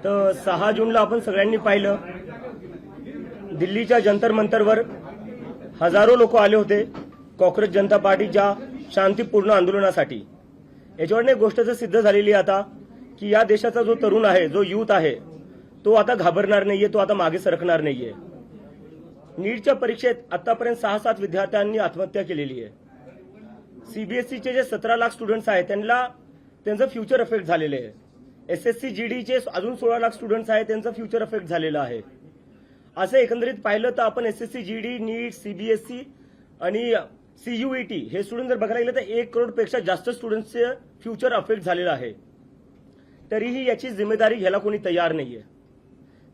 तर 6 जूनला आपण सगळ्यांनी पाहिलं, दिल्लीच्या जंतर मंतरवर हजारो लोक आले होते काँग्रेस जनता पार्टीच्या शांतीपूर्ण आंदोलनासाठी। याच्यावर एक गोष्ट तर सिद्ध झालेली आहे आता की या देशाचा जो तरुण आहे, जो युथ आहे, तो आता घाबरणार नाहीये, तो आता मागे सरकणार नाहीये। नीटच्या परीक्षेत आतापर्यंत 6-7 विद्यार्थ्यांनी आत्महत्या केलेली आहे। सीबीएसईचे जे 17 लाख स्टुडंट्स आहेत त्यांचं फ्युचर अफेक्ट झालेलं आहे। एसएससी जीडीचे अजून 16 लाख स्टुडंट्स आहेत, त्यांचं फ्युचर अफेक्ट झालेलं आहे। असं एकंदरीत पाहिलं तर आपण एसएससी जीडी, नीट, सीबीएसई आणि सीयूईटी हे स्टुडंट जर बघायला गेलं तर 1 करोडपेक्षा जास्त स्टुडंट्सचे फ्युचर अफेक्ट झालेलं आहे। तरीही याची जिम्मेदारी घ्यायला कोणी तयार नाहीये।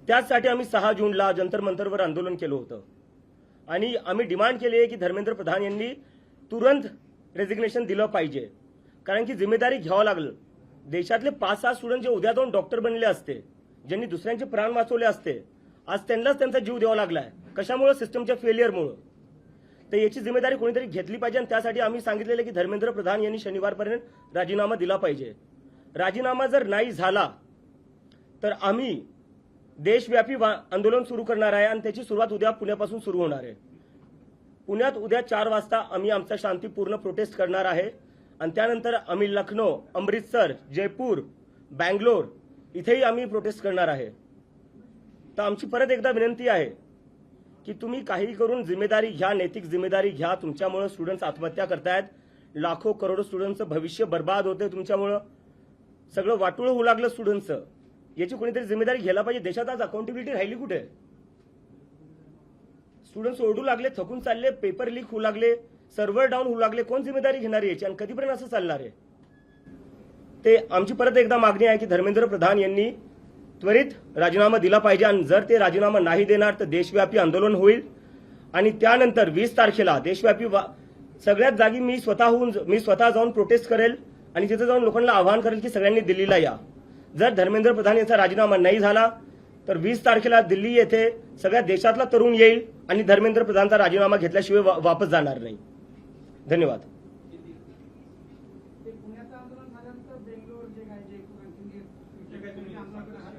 त्यासाठी आम्ही 6 जूनला जंतर मंतरवर आंदोलन केलं होतं आणि आम्ही डिमांड केली आहे की धर्मेंद्र प्रधान यांनी तुरंत रेजिग्नेशन दिलं पाहिजे, कारण की जिम्मेदारी घ्यावं लागलं। देशातले 5-6 स्टुडंट जे उद्या जाऊन डॉक्टर बनले असते, ज्यांनी दुसऱ्यांचे प्राण वाचवले असते, आज त्यांनाच त्यांचा जीव द्यावा लागलाय। कशामुळे? सिस्टमच्या फेलियरमुळे। तर याची जिम्मेदारी कोणीतरी घेतली पाहिजे आणि त्यासाठी आम्ही सांगितलेलं की धर्मेंद्र प्रधान यांनी शनिवारपर्यंत राजीनामा दिला पाहिजे। राजीनामा जर नाही झाला तर आम्ही देशव्यापी आंदोलन सुरू करणार आहे आणि त्याची सुरुवात उद्या पुण्यापासून सुरू होणार आहे। पुण्यात उद्या 4 वाजता आम्ही आमचा शांतीपूर्ण प्रोटेस्ट करणार आहे आणि त्यानंतर आम्ही लखनौ, अमृतसर, जयपूर, बँगलोर इथेही आम्ही प्रोटेस्ट करणार आहे। तर आमची परत एकदा विनंती आहे की तुम्ही काही करून जिम्मेदारी घ्या, नैतिक जिम्मेदारी घ्या। तुमच्यामुळे स्टुडंट्स आत्महत्या करतायत, लाखो करोडो स्टुडंट्सचं भविष्य बर्बाद होते, तुमच्यामुळे सगळं वाटोळ होऊ लागलं स्टुडंट्सचं। याची कोणीतरी जिम्मेदारी घ्यायला पाहिजे। देशात आज अकाउंटेबिलिटी राहिली कुठे? स्टुडंट्स ओरडू लागले, थकून चालले, पेपर लीक होऊ लागले, सर्व्हर डाऊन होऊ लागले। कोण जिम्मेदारी घेणार आहे याची आणि कधीपर्यंत असं चालणार आहे? ते आमची परत एकदा मागणी आहे की धर्मेंद्र प्रधान यांनी त्वरित राजीनामा दिला पाहिजे आणि जर ते राजीनामा नाही देणार तर देशव्यापी आंदोलन होईल आणि त्यानंतर 20 तारखेला देशव्यापी सगळ्याच जागी मी स्वतः जाऊन प्रोटेस्ट करेल आणि तिथे जाऊन लोकांना आवाहन करेल की सगळ्यांनी दिल्लीला या। जर धर्मेंद्र प्रधान यांचा राजीनामा नाही झाला तर 20 तारखेला दिल्ली येथे सगळ्या देशातला तरुण येईल आणि धर्मेंद्र प्रधानचा राजीनामा घेतल्याशिवाय वापस जाणार नाही। धन्यवाद।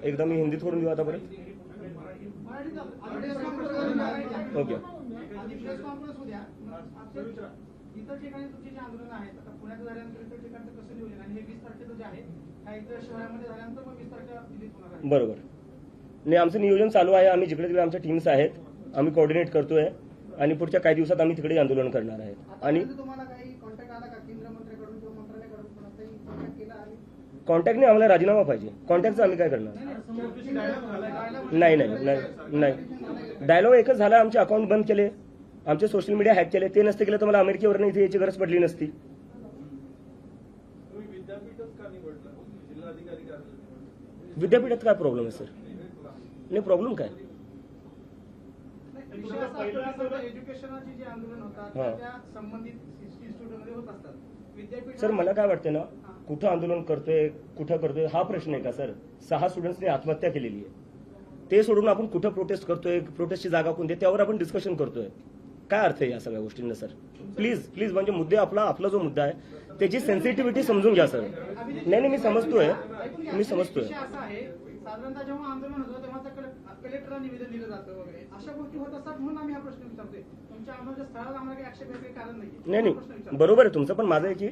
एकदा मी हिंदीत करून देऊ आता परत। ओके। बरोबर। नाही, आमचं नियोजन चालू आहे। आम्ही जिकडे तिकडे आमच्या टीम्स आहेत, आम्ही कोऑर्डिनेट करतोय आणि पुढच्या काही दिवसात आम्ही तिकडे आंदोलन करणार आहेत। आणि कॉन्टॅक्ट नाही, आम्हाला राजीनामा पाहिजे। कॉन्टॅक्टचं आम्ही काय करणार? नाही, डायलॉग एकच झाला। आमचे अकाउंट बंद केले, आमचे सोशल मीडिया हॅक केले। ते नसते केलं तर मला अमेरिकेवरनं इथे याची गरज पडली नसती। विद्यापीठात काय प्रॉब्लेम आहे सर? नाही, प्रॉब्लेम काय? सर मला काय वाटतं ना, कुठं आंदोलन करतोय, कुठं करतोय हा प्रश्न आहे का सर? 6 स्टुडंट्सने आत्महत्या केलेली आहे, ते सोडून आपण कुठं प्रोटेस्ट करतोय, प्रोटेस्टची जागा कोणती, त्यावर आपण डिस्कशन करतोय। काय अर्थ आहे या सगळ्या गोष्टींना सर? प्लीज म्हणजे मुद्दे आपला जो मुद्दा आहे त्याची सेन्सिटिव्हिटी समजून घ्या सर। नाही, मी समजतोय। साधारणतः जेव्हा आंदोलन होतं तेव्हा कलेक्टरला निवेदन दिलं जातं वगैरे अशा गोष्टी होत असतात, म्हणून आम्ही हा प्रश्न विचारतोय। तुमच्या आंदोलनाच्या स्थळाला आम्हाला काही आक्षेप घ्यायचं कारण नाही, बरोबर आहे तुमचं, पण माझं आहे की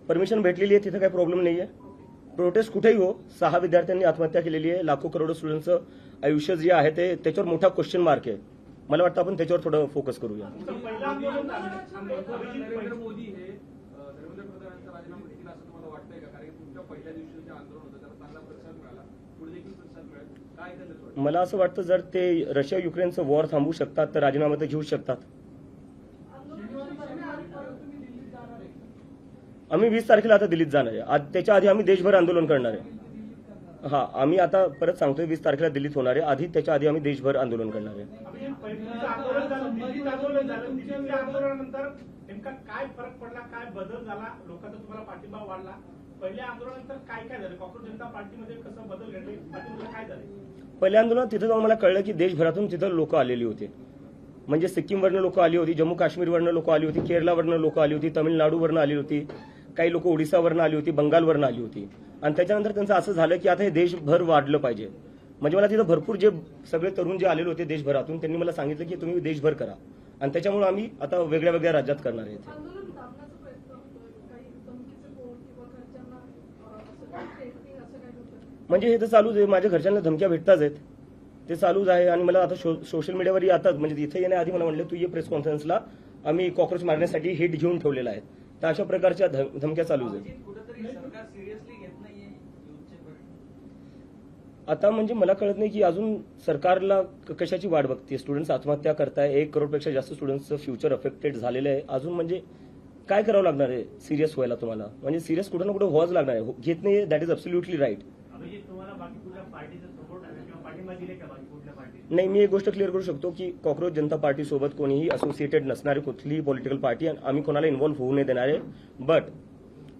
परमिशन भेटलेली आहे, तिथे काही प्रॉब्लेम नाहीये। प्रोटेस्ट कुठेही हो, 6 विद्यार्थ्यांनी आत्महत्या केलेली आहे, लाखो करोडो स्टुडंट्सचं आयुष्य जे आहे ते त्याच्यावर मोठा क्वेश्चन मार्क आहे। मला वाटतं आपण त्याच्यावर थोडं फोकस करूया। मला असं वाटतं जर ते रशिया युक्रेनचं वॉर थांबवू शकतात तर राजीनामा तर घेऊ शकतात। आम्ही 20 तारखेला आता दिल्लीत जाणार आहे। त्याच्या आधी आम्ही देशभर आंदोलन करणार आहे। हा, आम्ही आता परत सांगतोय 20 तारखेला दिल्लीत होणार आहे, आधी त्याच्या आधी आम्ही देशभर आंदोलन करणार आहे। काय फरक पडला, काय बदल झाला, लोकांचा तुम्हाला पाठिंबा वाढला? पहिल्या आंदोलनानंतर काय झालं? काँग्रेस जनता पार्टीमध्ये कसं बदल घडले, काय झालं? पहिल्या आंदोलनात तिथं जाऊन मला कळलं की देशभरातून तिथं लोक आलेली होती। म्हणजे सिक्कीमवरनं लोक आली होती, जम्मू काश्मीरवरनं लोक आली होती, केरळवरनं लोक आली होती, तमिळनाडूवरनं आली होती, काही लोक ओडिसावरनं आली होती, बंगालवरनं आली होती। आणि त्याच्यानंतर त्यांचं असं झालं की आता हे देशभर वाढलं पाहिजे। म्हणजे मला तिथं भरपूर जे सगळे तरुण जे आलेले होते देशभरातून त्यांनी मला सांगितलं की तुम्ही देशभर करा आणि त्याच्यामुळे आम्ही आता वेगळ्या वेगळ्या राज्यात करणार आहे. आंदोलन दाबण्याचा प्रयत्न होतोय, काही धमकीचे फोन किंवा घरच्यांना असं काही threatening असं काही होतं? म्हणजे हे तर चालूच आहे, माझ्या घरच्यांना धमक्या भेटताच आहेत, ते चालूच आहे. आणि मला आता सोशल मीडियावर येतात, म्हणजे इथे येण्याआधी मला म्हणलं तू ये प्रेस कॉन्फरन्सला, आम्ही कॉक्रोच मारण्यासाठी हिट घेऊन ठेवलेला आहे. तर अशा प्रकारच्या धमक्या चालूच आहेत. कुठेतरी सरकार सिरियसली घेत नाहीये युथचे प्रश्न. आता म्हणजे मला कळत नाही की अजून सरकारला कशाची वाट बघते. स्टुडंट्स आत्महत्या करताय, 1 करोडपेक्षा जास्त स्टुडंट्सचं फ्युचर अफेक्टेड झालेलं आहे. अजून म्हणजे काय करावं लागणार आहे सिरियस व्हायला तुम्हाला? म्हणजे सिरियस कुठं ना कुठं व्हावंच लागणार आहे. घेत नाही, that is absolutely right. Abhijit, तुम्हाला बाकी कुठल्या पार्टीचा सपोर्ट आहे किंवा पाठिंबा दिले का बाकी कुठल्या पार्टी? नाही, मी एक गोष्ट क्लिअर करू शकतो की कॉक्रोच जनता पार्टी सोबत कोणीही असोसिएटेड नसणारी कुठलीही पॉलिटिकल पार्टी आम्ही कोणाला इन्व्हॉल्व्ह होऊ नाही देणार आहे. बट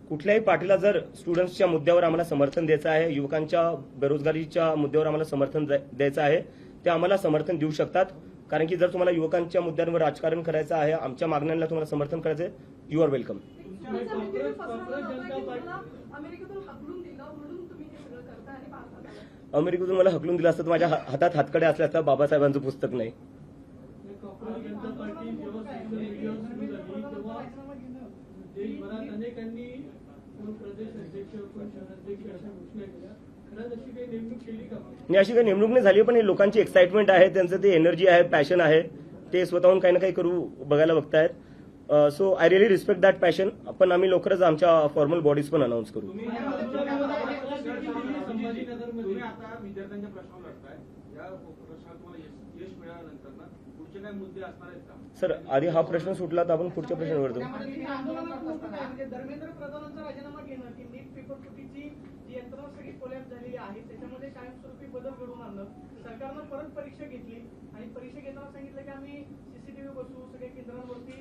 कुठल्याही पार्टीला जर स्टुडंट्सच्या मुद्द्यावर आम्हाला समर्थन द्यायचं आहे, युवकांच्या बेरोजगारीच्या मुद्द्यावर आम्हाला समर्थन द्यायचं आहे, ते आम्हाला समर्थन देऊ शकतात. कारण की जर तुम्हाला युवकांच्या मुद्द्यांवर राजकारण करायचं आहे, आमच्या मागण्यांना तुम्हाला समर्थन करायचं आहे, यू आर वेलकम. तुमचा मोटिव्ह पसरवला जातोय की तुम्हाला अमेरिकेतून हाकलून दिलं म्हणून तुम्ही हे सगळं करताय आणि भारतात आलाय. अमेरिकेतून मला हकलून दिलं असतं तर माझ्या हातात हातकडे असल्या असता बाबासाहेबांचं पुस्तक नाही. काँग्रेस जनता पार्टी जेव्हा सोशल मीडियावर सुरू झाली तेव्हा देशभरात अनेकांनी कोण प्रदेश अध्यक्ष कोण शहराध्यक्ष अशा घोषणा केल्या. खरंच अशी काही नेमणूक केली का? आणि अशी काही नेमणूक नाही झाली, पण हे लोकांची एक्साइटमेंट आहे, त्यांचं ते एनर्जी आहे, पॅशन आहे, ते स्वतःहून काही ना काही करू बघायला बघतायत. So I really respect that passion. पण आम्ही लवकरच आमच्या फॉर्मल बॉडीज पण अनाऊन्स करू. तुम्ही आता विद्यार्थ्यांच्या प्रश्नावर लढताय, या प्रश्नात तुम्हाला यश मिळाल्यानंतर ना पुढचे काय मुद्दे असणार आहेत का? सर, आधी हा प्रश्न सुटला तर आपण पुढच्या प्रश्नावर जाऊ. म्हणजे धर्मेंद्र प्रधानांचा राजीनामा घेणं की नीट पेपर फुटीची जी यंत्रणा सगळी कोलॅप्स झालेली आहे त्याच्यामध्ये कायमस्वरूपी बदल घडवून आणलं. सरकारनं परत परीक्षा घेतली आणि परीक्षा घेताना सांगितलं की आम्ही सीसीटीव्ही बसवू, सगळ्या केंद्रांवरती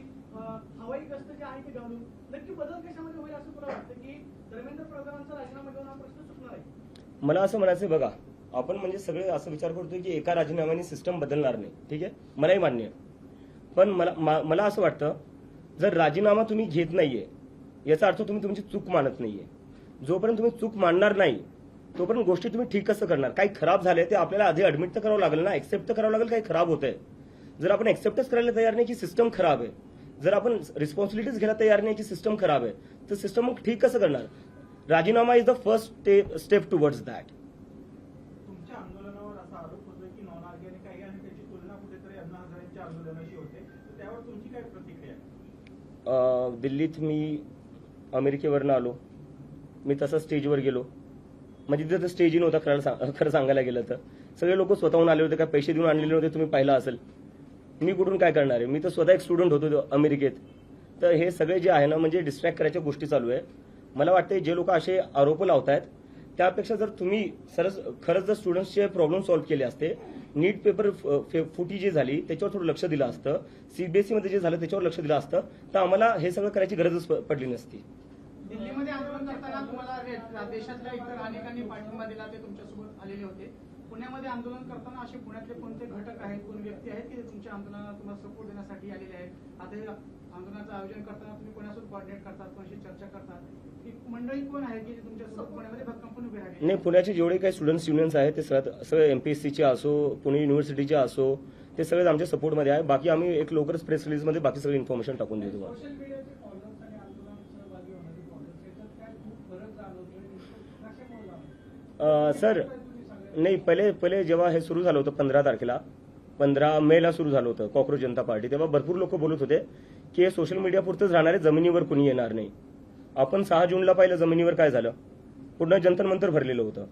हवाई गस्त जे आहे ते घालू. नक्की बदल कशामध्ये होईल असं तुला वाटतं की धर्मेंद्र प्रधानांचा राजीनामा घेऊन हा प्रश्न सुटणार आहे? मला असं म्हणायचं बघा, आपण म्हणजे सगळे असं विचार करतोय की एका राजीनाम्याने सिस्टम बदलणार नाही. ठीक आहे, मलाही मान्य आहे. पण मला असं वाटतं, जर राजीनामा तुम्ही घेत नाहीये याचा अर्थ तुम्ही तुमची चूक मानत नाहीये. जोपर्यंत तुम्ही चूक मानणार नाही तोपर्यंत गोष्टी तुम्ही ठीक कसं करणार? काही खराब झालंय ते आपल्याला आधी ऍडमिट तर करावं लागेल ना, एक्सेप्ट तर करावं लागेल काही खराब होतंय. जर आपण एक्सेप्टच करायला तयार नाही की सिस्टम खराब आहे, जर आपण रिस्पॉन्सिबिलिटीज घ्यायला तयार नाही की सिस्टम खराब आहे, तर सिस्टम मग ठीक कसं करणार? राजीनामा is the first step towards that. तुमच्या आंदोलनावर असा आरोप होतोय की नॉन ऑर्गॅनिक आहे आणि त्याची तुलना कुठेतरी अण्णा हजारेंच्या आंदोलनाशी होते. तर त्यावर तुमची काय प्रतिक्रिया आहे? दिल्लीत मी अमेरिकेवरनं आलो, मी तसं स्टेजवर गेलो, म्हणजे तिथं स्टेज इन होता खरं सांगायला गेलं तर. सगळे लोक स्वतःहून आले होते, काय पैसे देऊन आणलेले होते, तुम्ही पाहिलं असेल. मी कुठून काय करणार आहे? मी तर स्वतः एक स्टुडंट होतो अमेरिकेत. तर हे सगळे जे आहे ना, म्हणजे डिस्ट्रॅक्ट करायच्या गोष्टी चालू आहे. मला वाटतं जे लोक असे आरोप लावतायत त्यापेक्षा जर तुम्ही खरंच जर स्टुडंट्सचे प्रॉब्लेम सॉल्व्ह केले असते, नीट पेपर फुटी जी झाली त्याच्यावर थोडं लक्ष दिलं असतं, सीबीएसई मध्ये जे झालं त्याच्यावर लक्ष दिलं असतं, तर आम्हाला हे सगळं करायची गरजच पडली नसती. दिल्लीमध्ये आंदोलन करताना तुम्हाला देशातल्या इतर अनेकांनी पाठिंबा दिला, ते तुमच्यासोबत आलेले होते. पुण्यामध्ये आंदोलन करताना असे पुण्यातले कोणते घटक आहेत, कोण व्यक्ती आहेत की ते तुमच्या आंदोलनाला तुम्हाला सपोर्ट देण्यासाठी आलेले आहेत? आता हे आंदोलनाचं आयोजन करताना तुम्ही कोणासोबत कोऑर्डिनेट करतात, कोणाशी चर्चा करतात? ही मंडळी कोण आहे की तुमच्यासोबत पुण्यामध्ये भक्कमपणे उभे राहिले? नाही, पुण्याचे जेवढे काही स्टुडंट्स युनियन्स आहेत ते सगळे एमपीएससीचे असो, पुणे युनिव्हर्सिटीचे असो, ते सगळे आमच्या सपोर्टमध्ये आहे. बाकी आम्ही एक लवकरच प्रेस रिलीजमध्ये बाकी सगळी इन्फॉर्मेशन टाकून देऊ तुम्हाला. सोशल मीडियाचे फॉलोअर्स आणि आंदोलनात सहभागी होणारे फॉलोअर्स याच्यात काय खूप फरक जाणवतोय? कशामुळे जाणवतोय? सर, नाही, पहिले जेव्हा हे सुरू झालं होतं 15 तारखेला, 15 मेला सुरू झालं होतं कॉक्रोच जनता पार्टी, तेव्हा भरपूर लोक बोलत होते की हे सोशल मीडिया पुरतंच राहणारे, जमिनीवर कुणी येणार नाही. आपण 6 जूनला पाहिलं जमिनीवर काय झालं, पूर्ण जंतर मंतर भरलेलं होतं.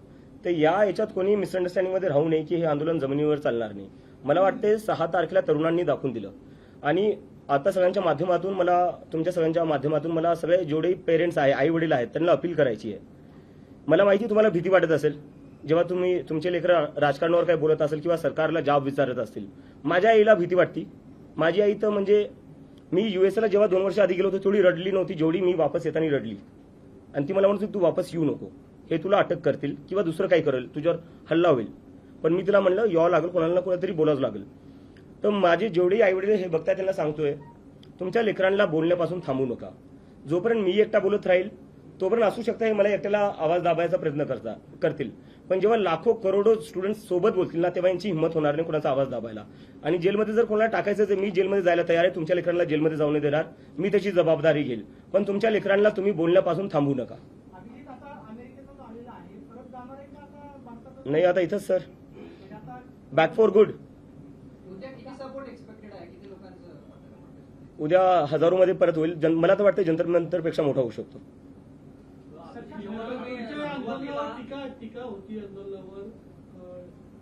तर याच्यात कोणी मिसअंडरस्टँडिंगमध्ये राहू नये की हे आंदोलन जमिनीवर चालणार नाही. मला वाटते 6 तारखेला तरुणांनी दाखवून दिलं. आणि आता सगळ्यांच्या माध्यमातून तुमच्या सगळ्यांच्या माध्यमातून मला सगळे जेवढे पेरेंट्स आहे, आई वडील आहेत, त्यांना अपील करायची आहे. मला माहिती तुम्हाला भीती वाटत असेल जेव्हा तुम्ही तुमचे लेकरं राजकारणावर काय बोलत असेल किंवा सरकारला जॉब विचारत असतील. माझ्या आईला भीती वाटती. माझी आई तर म्हणजे मी युएसला जेव्हा 2 वर्ष आधी गेलो होतो तेवढी रडली नव्हती जेवढी मी वापस येताना रडली. आणि ती मला म्हणत होती तू वापस येऊ नको, हे तुला अटक करतील किंवा दुसरं काही करेल, तुझ्यावर हल्ला होईल. पण मी तिला म्हणलं यावं लागेल, कोणाला ना कोणातरी बोलावं लागेल. तर माझे जेवढे आई वडील हे बघताय त्यांना सांगतोय, तुमच्या लेकरांना बोलण्यापासून थांबू नका. जोपर्यंत मी एकटा बोलत राहील तोपर्यंत असू शकतं हे मला एकट्याला आवाज दाबायचा प्रयत्न करतील, पण जेव्हा लाखो करोडो स्टुडंट सोबत बोलतील ना तेव्हा यांची हिंमत होणार नाही कोणाचा आवाज दाबायला. आणि जेलमध्ये जर कोणाला टाकायचं तर मी जेलमध्ये जायला तयार आहे. तुमच्या लेकरांना जेलमध्ये जाऊ नाही देणार. मी त्याची जबाबदारी घेईल. पण तुमच्या लेकरांना तुम्ही बोलण्यापासून थांबू नका. अभिजित आता अमेरिकेतून आलेला आहे, परत जाणार आहे का आता भारतात? नाही आता इथंच सर, म्हणजे आता बॅक फॉर गुड. उद्या किती सपोर्ट एक्सपेक्टेड आहे, किती लोकांचं? उद्या हजारोमध्ये परत होईल. मला तर वाटतं जंतर मंतरपेक्षा मोठा होऊ शकतो. तुमच्या आंदोलनावर टीका होती, आंदोलनावर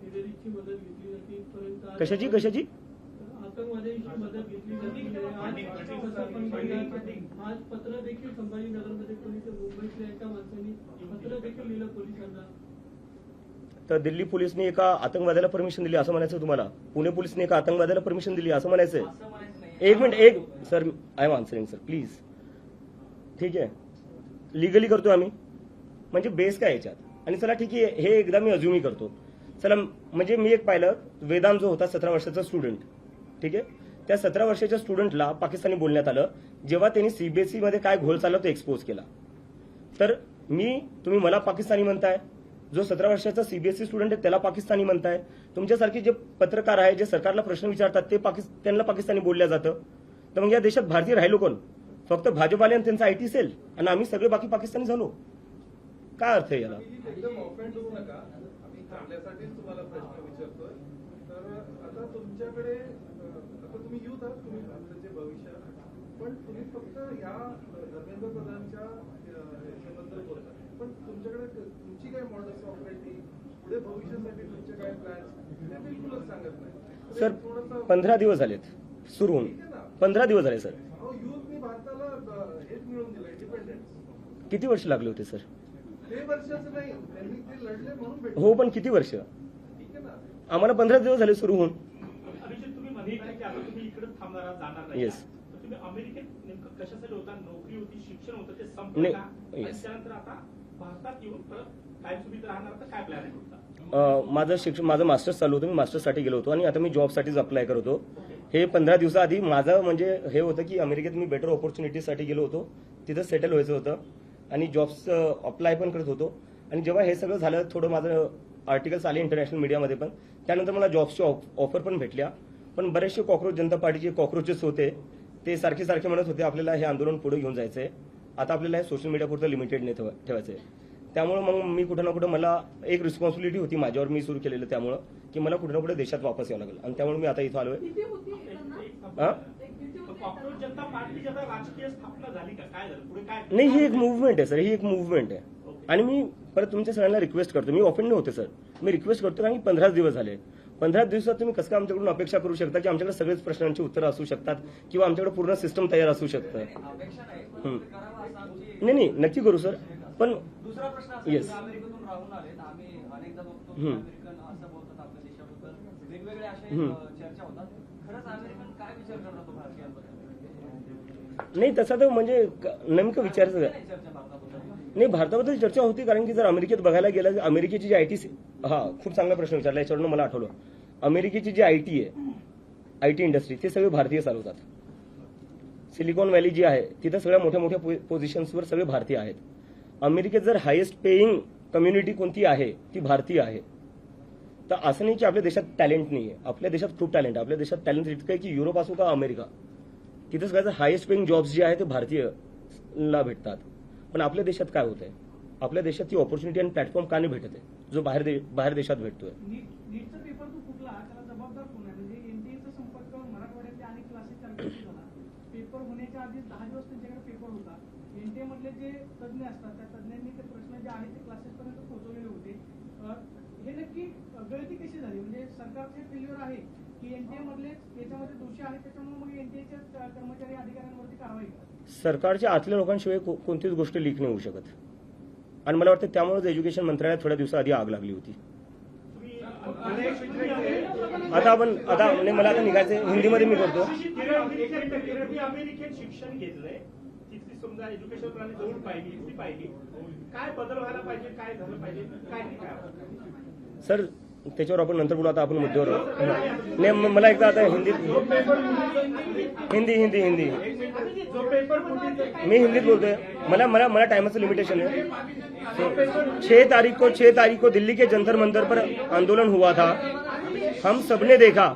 हिलेरीची मदत घेतली जाते इथपर्यंत आज- कशाची आतंकवाद्यांची मदत घेतली जाते. आज पत्र देखील संभाजीनगरमध्ये पोलीस, मुंबईतल्या एका माणसांनी पत्र देखील लिहिलं पोलिसांना. तर दिल्ली पोलिसने एका आतंकवाद्याला परमिशन दिली असं म्हणायचं तुम्हाला? पुणे पोलिसने एका आतंकवाद्याला परमिशन दिली असं म्हणायचंय? एक minute sir, I am answering sir please. ठीक आहे, लिगली करतो आम्ही, म्हणजे बेस काय याच्यात? आणि चला ठीक आहे, हे एकदा मी अज्युमी करतो. चला म्हणजे मी एक पाहिलं, वेदांत जो होता 17 वर्षाचा स्टुडंट, ठीक आहे, त्या 17 वर्षाच्या स्टुडंटला पाकिस्तानी बोलण्यात आलं जेव्हा त्यांनी सीबीएसई मध्ये काय घोळ चालला तो एक्सपोज केला. तर तुम्ही मला पाकिस्तानी म्हणताय, जो 17 वर्षाचा सीबीएसई स्टुडंट आहे त्याला पाकिस्तानी म्हणताय. तुमच्यासारखे जे पत्रकार आहेत जे सरकारला प्रश्न विचारतात ते त्यांना पाकिस्तानी बोलल्या जातं. तर मग या देशात भारतीय राहिलो कोण? फक्त भाजपाले आणि त्यांचा आयटी सेल, आणि आम्ही सगळे बाकी पाकिस्तानी झालो. काय अर्थ आहे याला? एकदम ऑफेंड होऊ नका, आम्ही चांगल्यासाठीच तुम्हाला प्रश्न विचारतोय. तर आता तुमच्याकडे आता तुम्ही युथ आहात, तुम्ही भारताचे भविष्य आहात, पण तुम्ही फक्त ह्या धर्मेंद्र प्रधानच्या ह्याच्याबद्दल बोलता, पण तुमच्याकडे तुमची काय मॉडल्स ऑपरेटी, पुढे भविष्यासाठी तुमचे काय प्लॅन्स ते बिलकुलच सांगत नाही. सर 15 दिवस झालेत सुरू होऊन, 15 दिवस झाले सर. युथनी भारताला हेच मिळवून दिलं, इंडिपेंडन्स. किती वर्ष लागले होते सर? ते वर्षाचं नाही, त्यांनी ते लढले म्हणून भेटले. हो, पण किती वर्ष? ठीक आहे ना. आम्हाला 15 दिवस झाले सुरू होऊन. अभिजित, तुम्ही मध्ये की आता तुम्ही इकडेच थांबणार आहात, जाणार नाही. Yes. तर तुम्ही अमेरिकेत नेमकं कशासाठी होता? नोकरी होती, शिक्षण होतं, ते नाही. संपलं का? आणि Yes. त्यानंतर आता भारतात येऊन परत कायमस्वरूपी राहणार, तर काय प्लॅन आहे तुमचा? माझं मास्टर्स चालू होतं, मी मास्टर्ससाठी गेलो होतो आणि आता मी जॉबसाठीच अप्लाय करत होतो. हे 15 दिवसाआधी माझं म्हणजे हे होतं की अमेरिकेत मी बेटर ऑपॉर्च्युनिटीसाठी गेलो होतो, तिथं सेटल व्हायचं होतं आणि जॉब्स अप्लाय पण करत होतो. आणि जेव्हा हे सगळं झालं, थोडं माझं आर्टिकल्स आले इंटरनॅशनल मीडियामध्ये पण, त्यानंतर मला जॉब्सची ऑफर पण भेटल्या. पण बरेचसे कॉक्रोच जनता पार्टीचे कॉक्रोचेस होते, ते सारखे म्हणत होते आपल्याला हे आंदोलन पुढे घेऊन जायचंय, आता आपल्याला हे सोशल मीडियापुरतं लिमिटेड नाही ठेवायचंय. त्यामुळे मग मी कुठं ना कुठं मला एक रिस्पॉन्सिबिलिटी होती माझ्यावर, मी सुरू केलेलं, त्यामुळं की मला कुठं ना कुठे देशात वापस यावं लागेल. आणि त्यामुळे मी आता इथं आलोय. कॉक्रोच जनता पार्टीची आता राजकीय स्थापना झाली का? काय झालं पुढे? काय नाही, ही एक मुव्हमेंट आहे सर, ही एक मुव्हमेंट आहे. आणि मी परत तुमच्या सगळ्यांना रिक्वेस्ट करतो, मी ऑफेंड होते सर, मी रिक्वेस्ट करतो कारण की 15 दिवस झाले. 15 दिवसात तुम्ही कसं काय आमच्याकडून अपेक्षा करू शकता की आमच्याकडे सगळेच प्रश्नांची उत्तरं असू शकतात किंवा आमच्याकडे पूर्ण सिस्टम तयार असू शकतं? अपेक्षा नाही, पण करावं असं आमची. नाही, नक्की करू सर. पण दुसरा प्रश्न असा Yes. की अमेरिकेतून राहून आले, अनेकदा बघतो की हम्म. अमेरिकन असं बोलतात आपल्या देशाबद्दल, वेगवेगळे असे हम्म. चर्चा होतात. खरंच अमेरिकन काय विचार करतात तो भारतीयांबद्दल? नाही, तसा तर म्हणजे नेमकं विचारायचं नाही चर्चा भारताबद्दल. नाही, भारताबद्दल चर्चा होती कारण की जर अमेरिकेत बघायला गेलं, अमेरिकेची जी आयटी, खूप चांगला प्रश्न विचारला, याच्यावरून मला आठवलं. अमेरिकेची जी आयटी आहे, आयटी इंडस्ट्री, ते सगळे भारतीय चालवतात. सिलिकॉन व्हॅली जी आहे तिथं सगळ्या मोठ्या पोझिशन्सवर सगळे भारतीय आहेत. अमेरिकेत जर हायेस्ट पेईंग कम्युनिटी कोणती आहे ती भारतीय आहे. तर असं नाही की आपल्या देशात टॅलेंट नाही आहे, आपल्या देशात खूप टॅलेंट आहे. आपल्या देशात टॅलेंट इतकं आहे की युरोप असो का अमेरिका, तिथं सगळ्याचं हायेस्ट पेईंग जॉब्स जे आहे ते भारतीयला भेटतात. पण आपल्या देशात काय होत आहे? आपल्या देशात ती ऑपॉर्च्युनिटी आणि प्लॅटफॉर्म का नाही भेटत आहे जो बाहेर देशात भेटतोय? नीटचा पेपर जो फुटला त्याला जबाबदार कोण आहे? म्हणजे एनटीएचा संपर्क मराठवाड्यातले अनेक क्लासेस चालू झाला. पेपर होण्याच्या आधी 10 दिवस त्यांच्याकडे पेपर होता. एनटीए मधले जे तज्ज्ञ असतात त्या तज्ज्ञांनी ते प्रश्न जे आहेत ते क्लासेस पर्यंत पोहोचवलेले होते. हे नक्की गळती कशी झाली? म्हणजे सरकारचे फेल्युअर आहे की एनटीए मधले याच्यामध्ये दोषी आहेत, त्याच्यामुळे मग एनटीएच्या कर्मचारी अधिकाऱ्यांवरती कारवाई करा? सरकारच्या आतल्या लोकांशिवाय कोणतीच गोष्ट लीक नाही होऊ शकत. आणि मला वाटतं त्यामुळेच एज्युकेशन मंत्रालयात थोड्या दिवसाआधी आग लागली होती. आता मला आता निघायचं, हिंदीमध्ये मी करतो. अमेरिकेत शिक्षण घेतलंय, तिथली समजा एज्युकेशन प्रणाली जवळ पाहिली, ती पाहिली, काय बदल व्हायला पाहिजे, काय झालं पाहिजे, काय नाही काय? सर त्याच्यावर आपण नंतर बोलू. आता आपण मुद्द्यावर नाही. मला एकदा आता हिंदी जो पेपर मी हिंदीत बोलतोय. मला टाइमाचं लिमिटेशन है. 6 तारीख को दिल्ली के जंतर मंतर पर आंदोलन हुआ था. हम सबने देखा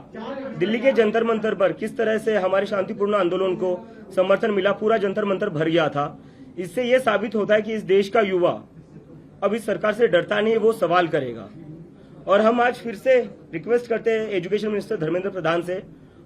दिल्ली के जंतर मंतर पर किस तरह से हमारे शांतिपूर्ण आंदोलन को समर्थन मिला. पूरा जंतर मंतर भर गया था. इससे ये साबित होता है कि इस देश का युवा अब इस सरकार से डरता नहीं, वो सवाल करेगा. और हम आज फिर से रिक्वेस्ट करते हैं एजुकेशन मिनिस्टर धर्मेंद्र प्रधान से,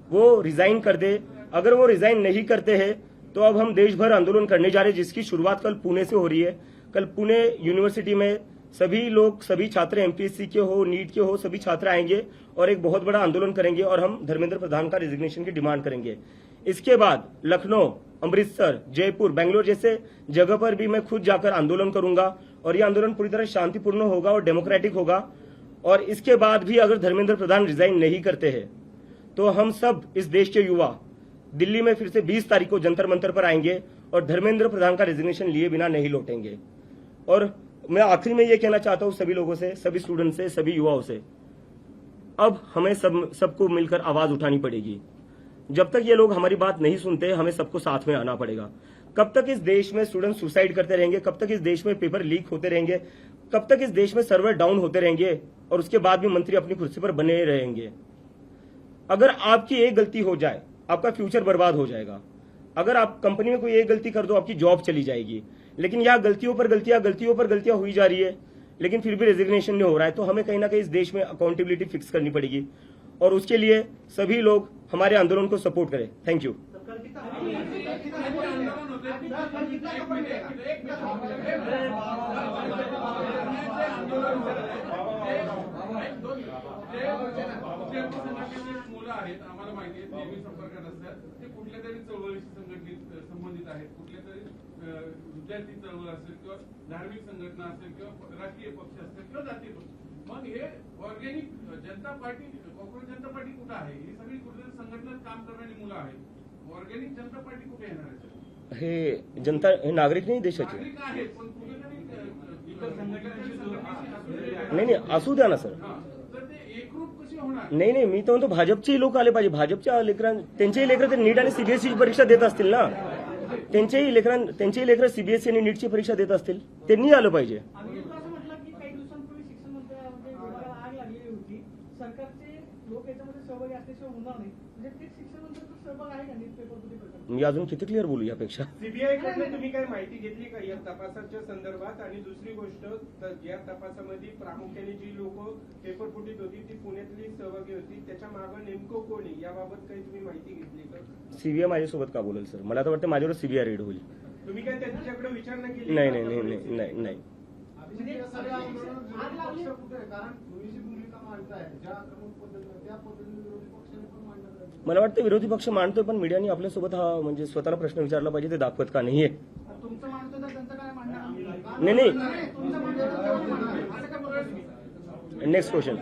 वो रिजाइन कर दे. अगर वो रिजाइन नहीं करते हैं तो अब हम देश भर आंदोलन करने जा रहे हैं, जिसकी शुरुआत कल पुणे से हो रही है. कल पुणे यूनिवर्सिटी में सभी छात्र एमपीएससी के हो, नीट के हो, सभी छात्र आएंगे और एक बहुत बड़ा आंदोलन करेंगे और हम धर्मेंद्र प्रधान का रिजिग्नेशन की डिमांड करेंगे. इसके बाद लखनऊ, अमृतसर, जयपुर, बेंगलोर जैसे जगह पर भी मैं खुद जाकर आंदोलन करूंगा और ये आंदोलन पूरी तरह शांतिपूर्ण होगा और डेमोक्रेटिक होगा. और इसके बाद भी अगर धर्मेंद्र प्रधान रिजाइन नहीं करते हैं तो हम सब इस देश के युवा दिल्ली में फिर से 20 तारीख को जंतर मंतर पर आएंगे और धर्मेंद्र प्रधान का रिजिग्नेशन लिए बिना नहीं लौटेंगे. और मैं आखिरी में ये कहना चाहता हूं सभी लोगों से, सभी स्टूडेंट से, सभी युवाओं से, अब हमें सबको मिलकर आवाज उठानी पड़ेगी. जब तक ये लोग हमारी बात नहीं सुनते हमें सबको साथ में आना पड़ेगा. कब तक इस देश में स्टूडेंट सुसाइड करते रहेंगे, कब तक इस देश में पेपर लीक होते रहेंगे, कब तक इस देश में सर्वर डाउन होते रहेंगे और उसके बाद भी मंत्री अपनी कुर्सी पर बने रहेंगे. अगर आपकी एक गलती हो जाए आपका फ्यूचर बर्बाद हो जाएगा. अगर आप कंपनी में कोई एक गलती कर दो आपकी जॉब चली जाएगी. लेकिन यहाँ गलतियों पर गलतियां हुई जा रही है, लेकिन फिर भी रेजिग्नेशन नहीं हो रहा है. तो हमें कहीं ना कहीं इस देश में अकाउंटेबिलिटी फिक्स करनी पड़ेगी और उसके लिए सभी लोग हमारे आंदोलन को सपोर्ट करें. Thank you. मुलं आहेत आम्हाला माहिती आहे, नेहमी संपर्कात असतात. ते कुठल्या तरी चळवळीशी संबंधित आहेत. कुठल्या तरी विद्यार्थी चळवळ असेल किंवा धार्मिक संघटना असेल किंवा राजकीय पक्ष असेल किंवा जातीय पक्ष. मग हे ऑर्गॅनिक जनता पार्टी, कॉक्रोच जनता पार्टी कुठं आहे? ही सगळी कुठल्या संघटनेत काम करणारी मुलं आहेत. ऑर्गॅनिक जनता पार्टी कुठे येणार आहे? हे जनता, हे नागरिक नाही देशाचे. नागरिक आहेत पण कुठेतरी इतर संघटनांची नाही असू द्या ना सर. तर ते एकरूप कशी होणार? नाही मी तर म्हणतो भाजपचेही लोक आले पाहिजे. भाजपच्या त्यांचेही लेकरं ते नीट आणि सीबीएसई परीक्षा देत असतील ना. त्यांचेही लेकरं सीबीएसई आणि नीटची परीक्षा देत असतील, त्यांनी आलं पाहिजे. आम्ही असं म्हटलं की काही दिवसांपूर्वी शिक्षण मंत्र्यांमध्ये विभागाला आग लागलेली होती. सरकारचे लोक याच्यामध्ये सहभागी असल्याशिवाय होणार नाही. म्हणजे ते शिक्षण मंत्र्यांचा सहभाग आहे का नीट पेपर फुटी प्रकरणात? मी अजून किती क्लिअर बोलू यापेक्षा. सीबीआय कडून तुम्ही काय माहिती घेतली का या तपासाच्या संदर्भात? आणि दुसरी गोष्ट, या तपासामध्ये प्रामुख्याने जी लोक पेपर फुटीत होती ती पुण्यातली सहभागी होती, त्याच्या मागे नेमकं कोणी, याबाबत काही तुम्ही माहिती घेतली का? सीबीआय माझ्यासोबत का बोलेल सर? मला तर वाटतं माझ्यावर सीबीआय रेड होईल. तुम्ही काय त्यांच्याकडे विचारणा केली? नाही. आग लावली कारण तुम्ही जी भूमिका मांडताय ज्या आक्रमक पद्धतीने त्या पद्धतीने विरोधी पक्षाने पण मांडलं. मला वाटतं विरोधी पक्ष मांडतोय पण मीडियाने आपल्यासोबत हा म्हणजे स्वतःला प्रश्न विचारला पाहिजे, ते दाखवत का नाहीये. तुमचं मांडतो तर त्यांचं काय मांडणार? नाही. तुमचं मांडतो तर तेव्हा मांडणार. असं काय बोलताय तुम्ही? Next question.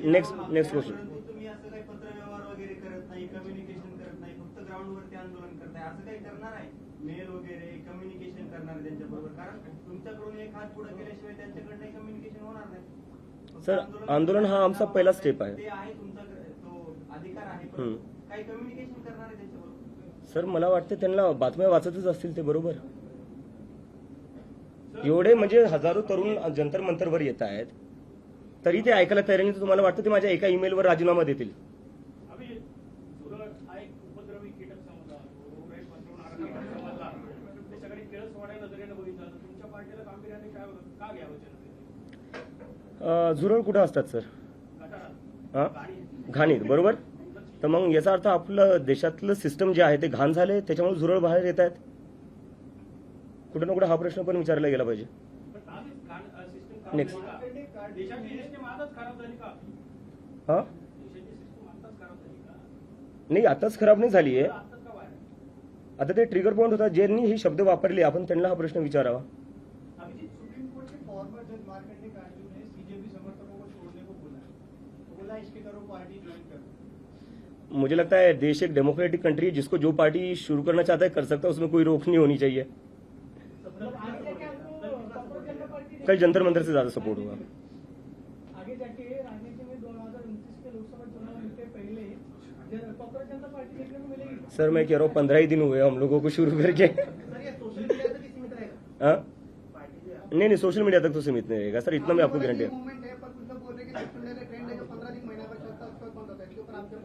Next question. तुम्ही असं काही पत्रव्यवहार वगैरे करत नाही, कम्युनिकेशन करत नाही, फक्त ग्राउंडवरती आंदोलन करताय, असं काही करणार आहे? मेल वगैरे कम्युनिकेशन करणार आहे त्यांच्याबरोबर? कारण तुमच्याकडून एक हात पुढे केल्याशिवाय त्यांच्याकडनं कम्युनिकेशन होणार नाही. सर आंदोलन हा आमचा पहिला स्टेप आहे. ते आहे तुमचा तो अधिकार आहे, पण काही कम्युनिकेशन करणार आहे त्यांच्याबरोबर? सर मला वाटतं त्यांना बातम्या वाचतच असतील ते बरोबर. एवढे म्हणजे हजारो तरुण जंतर मंतरवर येत आहेत तरी ते ऐकायला तयार नाही. तुम्हाला वाटतं ते माझ्या एका ईमेलवर राजीनामा देतील? हा एक उपद्रवी कीटक समजला, रोगराई पसरवणारा कीटक समजला. त्याच्याकडे केळसवाड्या नजरेनं बघितलं तर तुमच्या पार्टीला गांभीर्याने का घ्यावं जनतेने? झुरळ कुठं असतात सर? हा घाणीत बरोबर. तर मग याचा अर्थ आपलं देशातलं सिस्टम जे आहे ते घाण झाले, त्याच्यामुळे झुरळ बाहेर येत आहेत. कुठं ना कुठं हा प्रश्न पण विचारला गेला पाहिजे. नेक्स्ट. देशाची सिस्टीम आताच खराब झाली का? हा देशाची सिस्टीम आताच खराब झाली का? नाही आताच खराब नाही झाली आहे. आताच का बाहेर? आता ते ट्रिगर पॉईंट होता ज्यांनी हे शब्द वापरले, आपण त्यांना हा प्रश्न विचारावा. अभिजीत, सुप्रीम कोर्ट के फॉर्मर जज मार्कंडे कांजू ने सीजेपी समर्थकों को छोड़ने को बोला इसके करो पार्टी ज्वाइन कर. मुझे लगता है देश एक डेमोक्रेटिक कंट्री है, जिसको जो पार्टी शुरू करना चाहता है कर सकता है, उसमें कोई रोक नहीं होनी चाहिए. आज लेके आपको कॉकरोच जनता पार्टी कल जंतर मंतर से ज्यादा सपोर्ट होगा. आगे जाके राजनीति में 2029 के लोकसभा चुनाव के पहले कांग्रेस जनता पार्टी देखने को मिलेगी। सर मैं कह रहा हूँ 15 ही दिन हुए हम लोगों को शुरू करके। सर ये सोशल मीडिया तक ही सीमित रहेगा। हाँ? नहीं सोशल मीडिया तक तो सीमित नहीं रहेगा सर, इतना मैं आपको गारंटी है। मूवमेंट है पर कुछ लोग बोल रहे हैं कि सोशल मीडिया का ट्रेंड है जो 15 दिन महीना भर चलता है उसका बंद होता है, इसके ऊपर आपके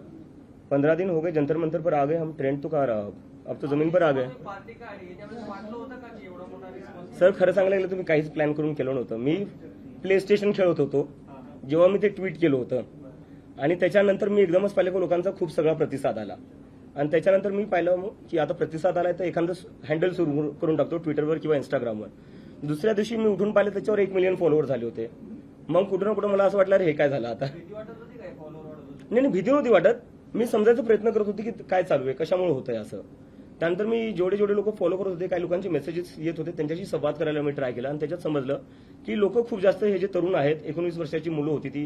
15 दिन हो गए, जंतर मंतर पर आ गए हम, ट्रेंड तो कहाँ रहा अब तो जमीन पर आ गए। पार्टी काय आहे त्यावेळेस वाटलं होतं का की एवढा मोठा रिस्पॉन्स सर खरं सांगायला गेलं तर मी काहीच प्लॅन करून केलं नव्हतं. मी प्ले स्टेशन खेळत होतो जेव्हा मी ते ट्विट केलं होतं आणि त्याच्यानंतर मी एकदमच पाहिलं की लोकांचा खूप सगळा प्रतिसाद आला आणि त्याच्यानंतर मी पाहिलं की आता प्रतिसाद आलाय तर एखादं हँडल सुरू करून टाकतो ट्विटरवर किंवा इंस्टाग्रामवर. दुसऱ्या दिवशी मी उठून पाहिलं त्याच्यावर 1 मिलियन फॉलोअर झाले होते. मग कुठं ना कुठं मला असं वाटलं अरे हे काय झालं आता. भीती वाटत होती काय फॉलोअर वाढत होती? नाही भीती नव्हती वाटत, मी समजायचा प्रयत्न करत होते की काय चालू आहे, कशामुळे होतंय असं. त्यानंतर मी जेवढे लोक फॉलो करत होते, काही लोकांचे मेसेजेस येत होते, त्यांच्याशी संवाद करायला मी ट्राय केला आणि त्याच्यात समजलं की लोक खूप जास्त हे जे तरुण आहेत, 19 वर्षाची मुलं होती ती,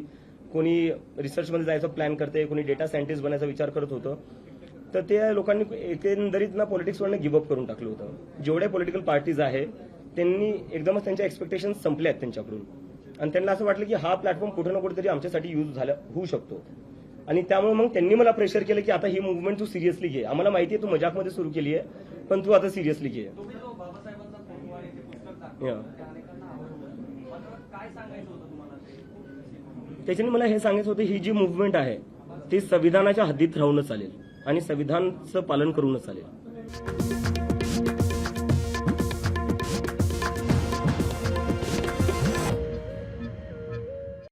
कोणी रिसर्चमध्ये जायचा प्लॅन करते, कोणी डेटा सायंटिस्ट बनायचा विचार करत होतं. तर त्या लोकांनी एकंदरीत ना पॉलिटिक्सवरनं गिव्हअप करून टाकलं होतं. जेवढ्या पॉलिटिकल पार्टीज आहे त्यांनी एकदमच त्यांच्या एक्सपेक्टेशन्स संपले आहेत त्यांच्याकडून आणि त्यांना असं वाटलं की हा प्लॅटफॉर्म कुठे ना कुठेतरी आमच्यासाठी यूज होऊ शकतो आणि त्यामुळे मग त्यांनी मला प्रेशर केलं की आता ही मुवमेंट तू सिरियसली घे. आम्हाला माहिती आहे तू मजाकमध्ये सुरू केली आहे पण तू आता सिरियसली घे. तुम्ही जो बाबासाहेबांचा फोटो आणि ते पुस्तक दाखवलं ते अनेकांना आवडलं, मात्र काय सांगायचं होतं तुम्हाला ते? त्याच्याने मला हे सांगायचं होतं ही जी मुवमेंट आहे ती संविधानाच्या हद्दीत राहूनच चालेल आणि संविधानाचं पालन करूनच चालेल.